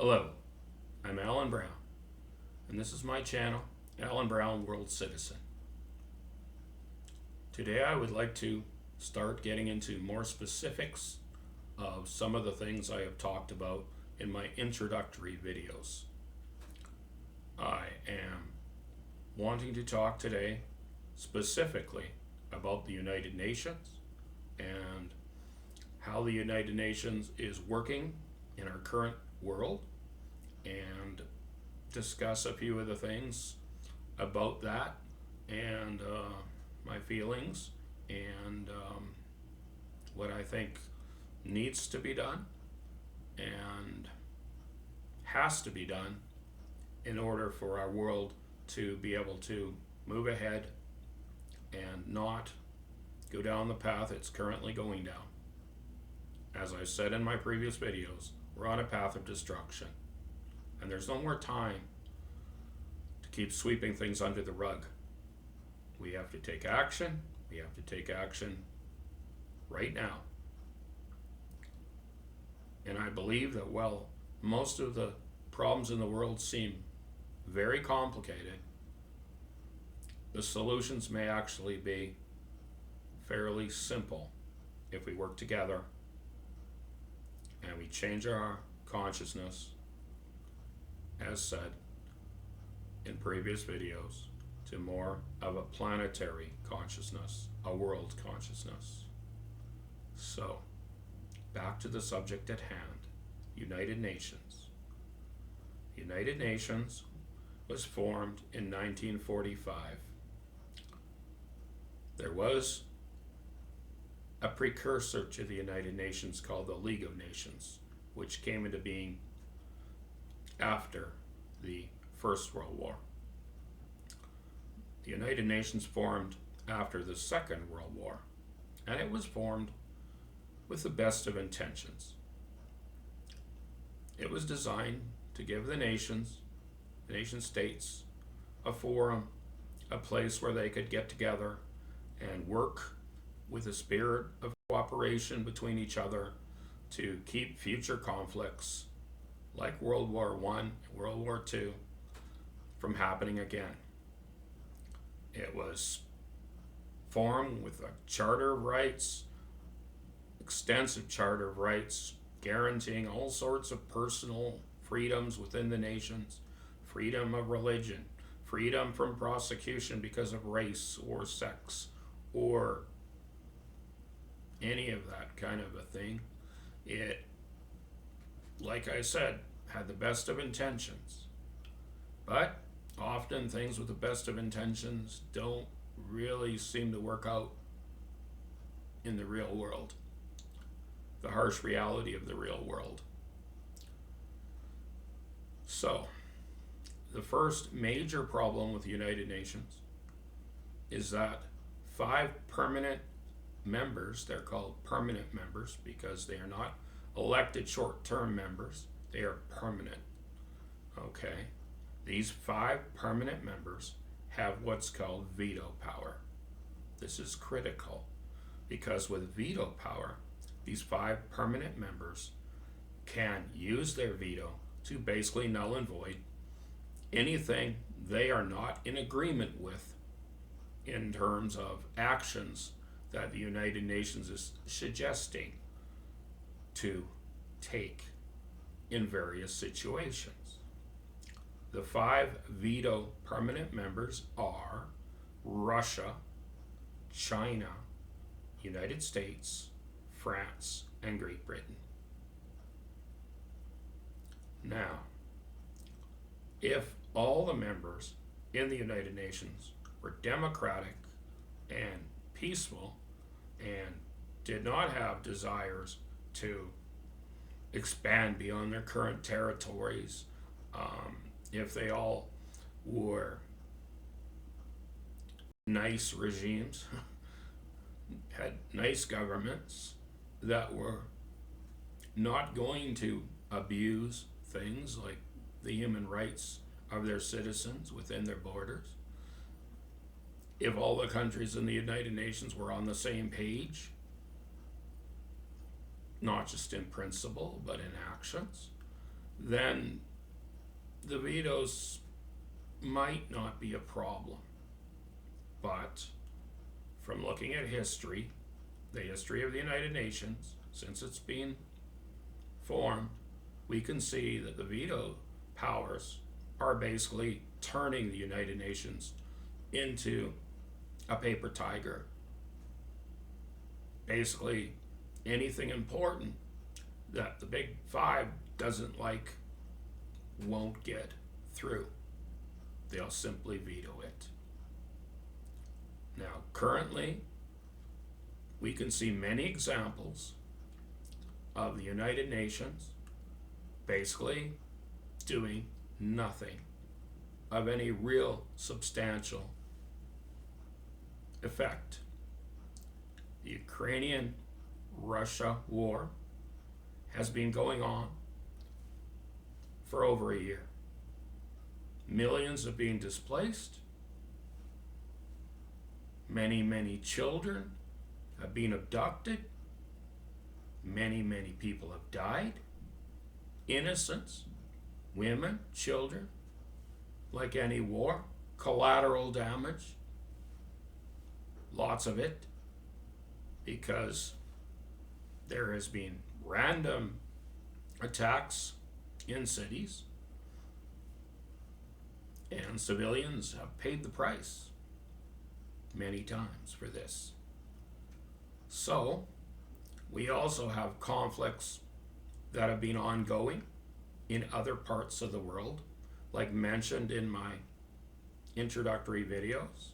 Hello, I'm Allan Brown, and this is my channel, Allan Brown World Citizen. Today I would like to start getting into more specifics of some of the things I have talked about in my introductory videos. I am wanting to talk today specifically about the United Nations and how the United Nations is working in our current world, and discuss a few of the things about that and my feelings and what I think needs to be done and has to be done in order for our world to be able to move ahead and not go down the path it's currently going down. As I said in my previous videos, we're on a path of destruction, and there's no more time to keep sweeping things under the rug. We have to take action. We have to take action right now. And I believe that while most of the problems in the world seem very complicated, the solutions may actually be fairly simple if we work together and we change our consciousness, as said in previous videos, to more of a planetary consciousness, a world consciousness. So, back to the subject at hand, United Nations. United Nations was formed in 1945. There was a precursor to the United Nations called the League of Nations, which came into being after the First World War. The United Nations formed after the Second World War, and it was formed with the best of intentions. It was designed to give the nation states, a forum, a place where they could get together and work with a spirit of cooperation between each other to keep future conflicts like World War I, World War II from happening again. It was formed with a Charter of Rights, extensive Charter of Rights, guaranteeing all sorts of personal freedoms within the nations, freedom of religion, freedom from prosecution because of race or sex or any of that kind of a thing. It, like I said, had the best of intentions. But often things with the best of intentions don't really seem to work out in the real world, the harsh reality of the real world. So, the first major problem with the United Nations is that 5 permanent members, they're called permanent members because they are not elected short-term members, they are permanent. Okay, these 5 permanent members have what's called veto power. This is critical because with veto power, these 5 permanent members can use their veto to basically null and void anything they are not in agreement with in terms of actions that the United Nations is suggesting to take in various situations. The 5 veto permanent members are Russia, China, United States, France, and Great Britain. Now, if all the members in the United Nations were democratic and peaceful and did not have desires to expand beyond their current territories, if they all were nice regimes, had nice governments that were not going to abuse things like the human rights of their citizens within their borders, if all the countries in the United Nations were on the same page, not just in principle, but in actions, then the vetoes might not be a problem. But from looking at history, the history of the United Nations, since it's been formed, we can see that the veto powers are basically turning the United Nations into a paper tiger. Basically, anything important that the Big Five doesn't like won't get through. They'll simply veto it. Now, currently, we can see many examples of the United Nations basically doing nothing of any real substantial effect. The Ukrainian-Russia war has been going on for over a year. Millions are being displaced. Many children have been abducted. Many people have died. Innocents, women, children, like any war, collateral damage, lots of it, because there has been random attacks in cities, and civilians have paid the price many times for this. So, we also have conflicts that have been ongoing in other parts of the world, like mentioned in my introductory videos.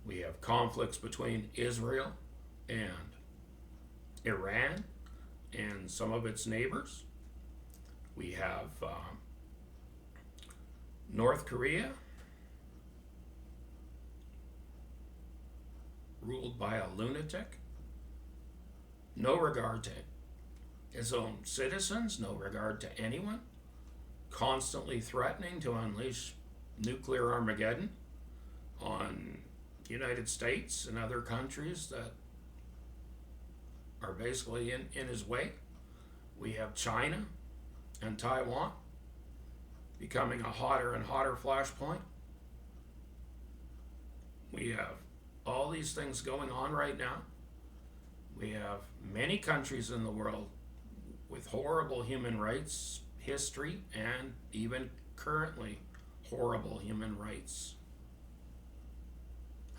We have conflicts between Israel and Iran and some of its neighbors. We have North Korea, ruled by a lunatic, no regard to his own citizens, no regard to anyone, constantly threatening to unleash nuclear Armageddon on the United States and other countries that are basically in his way. We have China and Taiwan becoming a hotter and hotter flashpoint. We have all these things going on right now. We have many countries in the world with horrible human rights history and even currently horrible human rights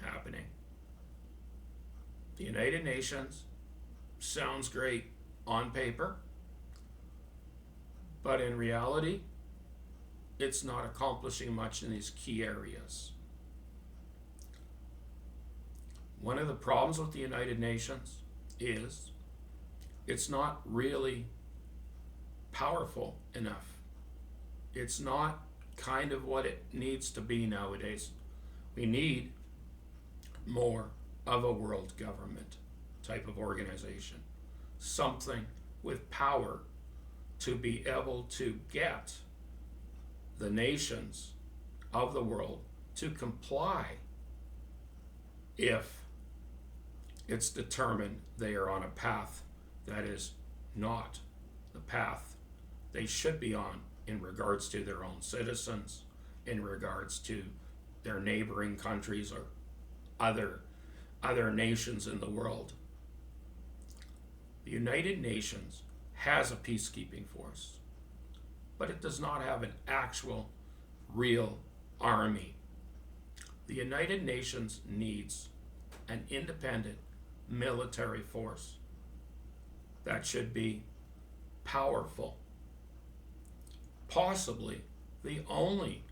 happening. The United Nations sounds great on paper, but in reality, it's not accomplishing much in these key areas. One of the problems with the United Nations is it's not really powerful enough. It's not kind of what it needs to be nowadays. We need more of a world government type of organization, something with power to be able to get the nations of the world to comply if it's determined they are on a path that is not the path they should be on in regards to their own citizens, in regards to their neighboring countries or other nations in the world. The United Nations has a peacekeeping force, but it does not have an actual, real army. The United Nations needs an independent military force that should be powerful, possibly the only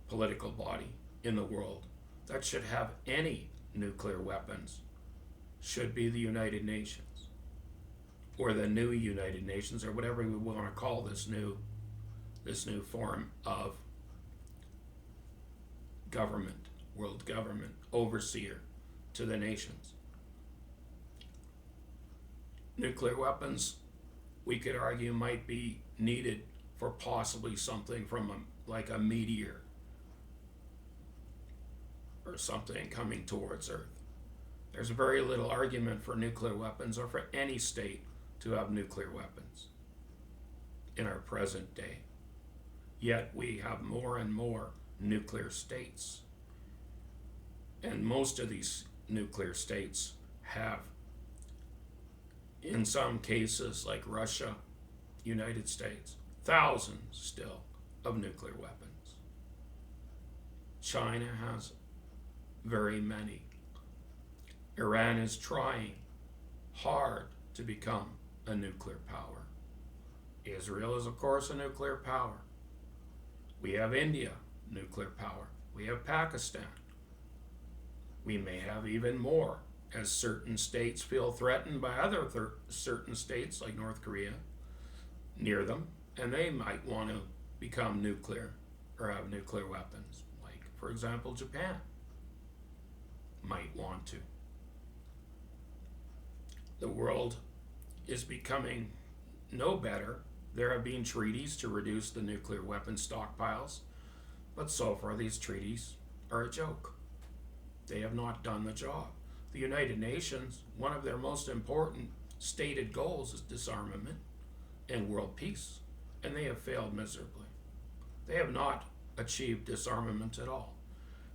political body in the world that should have any nuclear weapons should be the United Nations, or the new United Nations, or whatever we want to call this new form of government, world government, overseer to the nations. Nuclear weapons, we could argue, might be needed for possibly something from like a meteor or something coming towards Earth. There's very little argument for nuclear weapons or for any state to have nuclear weapons. in our present day. Yet we have more and more nuclear states. And most of these nuclear states have, in some cases like Russia, United States, thousands still of nuclear weapons. China has very many. Iran is trying hard to become a nuclear power. Israel is, of course, a nuclear power. We have India, nuclear power. We have Pakistan. We may have even more as certain states feel threatened by other certain states like North Korea near them, and they might want to become nuclear or have nuclear weapons. Like, for example, Japan might want to. The world is becoming no better. There have been treaties to reduce the nuclear weapon stockpiles, but so far these treaties are a joke. They have not done the job. The United Nations, one of their most important stated goals is disarmament and world peace, and they have failed miserably. They have not achieved disarmament at all.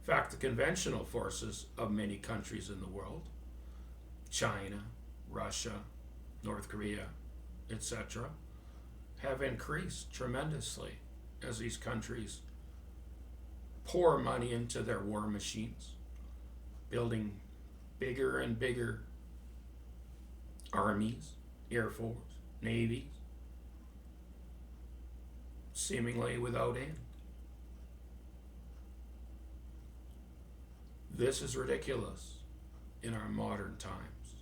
In fact, the conventional forces of many countries in the world, China, Russia, North Korea, etc., have increased tremendously as these countries pour money into their war machines, building bigger and bigger armies, air force, navies, seemingly without end. This is ridiculous in our modern times.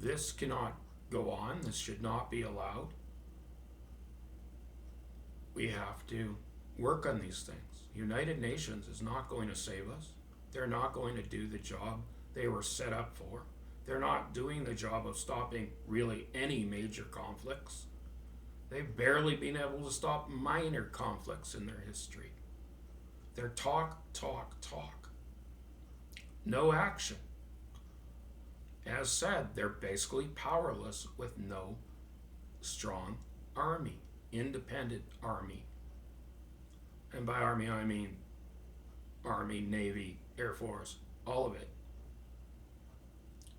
This cannot go on. This should not be allowed. We have to work on these things. United Nations is not going to save us. They're not going to do the job they were set up for. They're not doing the job of stopping really any major conflicts. They've barely been able to stop minor conflicts in their history. They're talk. No action. As said, they're basically powerless with no strong army, independent army. And by army, I mean Army, Navy, Air Force, all of it.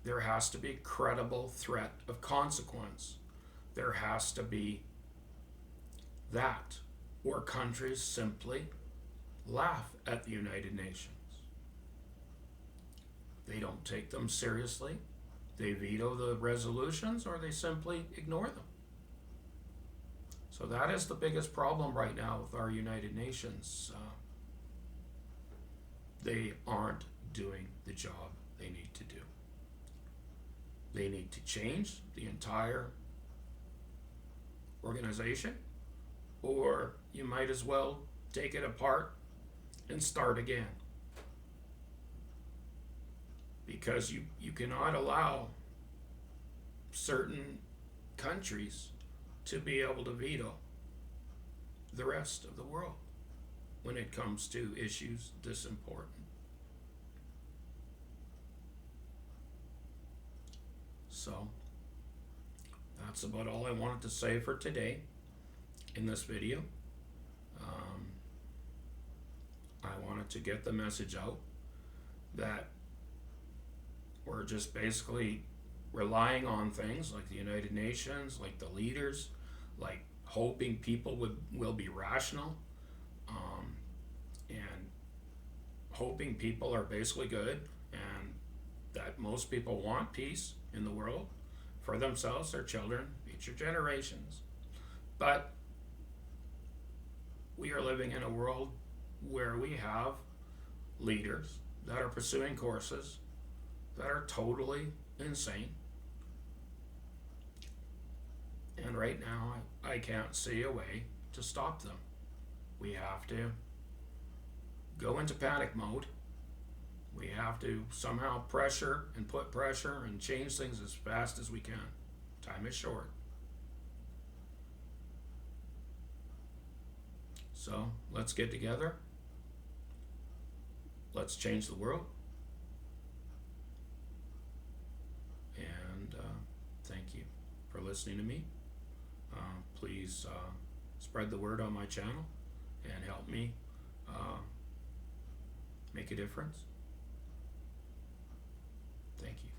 There has to be credible threat of consequence. There has to be that, or countries simply laugh at the United Nations. They don't take them seriously. They veto the resolutions, or they simply ignore them. So that is the biggest problem right now with our United Nations. They aren't doing the job they need to do. They need to change the entire organization, or you might as well take it apart and start again. Because you cannot allow certain countries to be able to veto the rest of the world when it comes to issues this important. So that's about all I wanted to say for today in this video. I wanted to get the message out that we're just basically relying on things like the United Nations, like the leaders, like hoping people will be rational, and hoping people are basically good, and that most people want peace in the world for themselves, their children, future generations. But we are living in a world where we have leaders that are pursuing courses that are totally insane. And right now, I can't see a way to stop them. We have to go into panic mode. We have to somehow pressure and put pressure and change things as fast as we can. Time is short. So let's get together. Let's change the world. And thank you for listening to me. please spread the word on my channel and help me make a difference. Thank you.